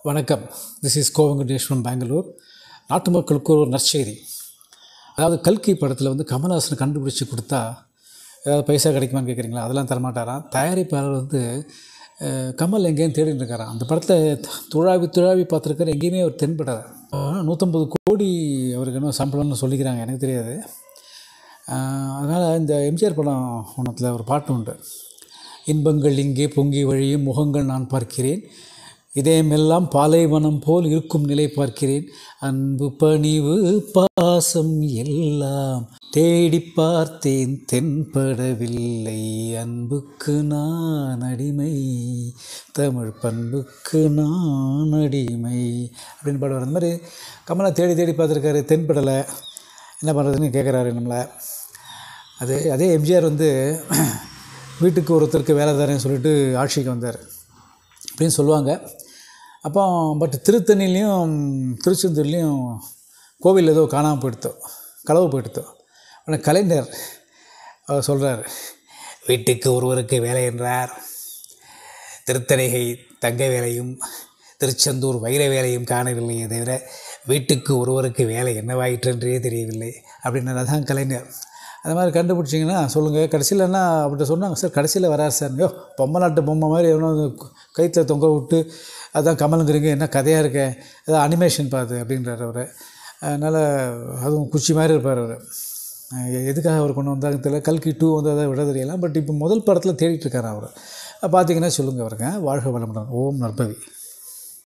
வணக்கம். This is கோ Venkatesh from Bangalore. நாட்டு மக்களுக்கு ஒரு நற்செய்தி. அதாவது கல்கி படத்தில் கமல்ஹாசன் கண்டுபிடிச்சி கொடுத்தா ஏதாவது பைசா கிடைக்குமான்னு கேட்குறீங்களா? அதெல்லாம் தரமாட்டாராம். தயாரிப்பாளர் கமல் எங்கேயும் தேடிட்டு இருக்காராம். அந்த படத்தில் துழாவி பார்த்துருக்காரு, எங்கேயுமே அவர் தென்படாது. 150 கோடி அவருக்கு என்ன சம்பளம்னு சொல்லிக்கிறாங்க, எனக்கு தெரியாது. அதனால் இந்த எம்ஜிஆர் படம் ஒன்றத்தில் ஒரு பாட்டு உண்டு. இன்பங்கள் இங்கே பொங்கி வழியும் முகங்கள் நான் பார்க்கிறேன், இதயமெல்லாம் பாலைவனம் போல் இருக்கும் நிலை பார்க்கிறேன், அன்பு பணிவு பாசம் எல்லாம் தேடி பார்த்தேன் தென்படவில்லை, அன்புக்கு நான் அடிமை, தமிழ் பண்புக்கு நான் அடிமை அப்படின்னு பாடுவார். அந்த மாதிரி கமலா தேடி பார்த்துருக்காரு, தென்படலை, என்ன பண்ணுறதுன்னு கேட்குறாரு நம்மளை. அதே எம்ஜிஆர் வீட்டுக்கு ஒருத்தருக்கு வேலை தரேன்னு சொல்லிட்டு ஆட்சிக்கு வந்தார் அப்படின்னு சொல்லுவாங்க. அப்போ பட் திருத்தணிலையும் திருச்செந்தூர்லேயும் கோவில் ஏதோ காணாமல் போயிடுத்தோம், களவு போயிடுத்தோம். ஆனால் கலைஞர் அவர் சொல்கிறார், வீட்டுக்கு ஒருவருக்கு வேலை என்றார், திருத்தணிகை தங்க வேலையும் திருச்செந்தூர் வைர வேலையும் காணவில்லையே தவிர வீட்டுக்கு ஒருவருக்கு வேலை என்னவாயிற்றென்றே தெரியவில்லை அப்படின்னா தான் கலைஞர். அந்த மாதிரி கண்டுபிடிச்சிங்கன்னா சொல்லுங்கள். கடைசியில் என்ன அப்படி சொன்னாங்க, சார் கடைசியில் வராரு சார், பொம்மை நாட்டு பொம்மை மாதிரி எவ்வளோ கைத்தில் தொங்க விட்டு அதுதான் கமலுங்கிறீங்க, என்ன கதையாக இருக்க, ஏதாவது அனிமேஷன் பார்த்து அப்படின்றார் அவர். அதனால் அதுவும் குச்சி மாதிரி இருப்பார் அவர். எதுக்காக அவர் கொண்டு வந்தாங்க தெரியல. கல்கி 2 அதை விட தெரியலாம். பட் இப்போ முதல் படத்தில் தேடிட்டு இருக்கார் அவர். பார்த்தீங்கன்னா சொல்லுங்கள் அவருங்க. வாழ்க வளமுடன். ஓம் நற்பவி.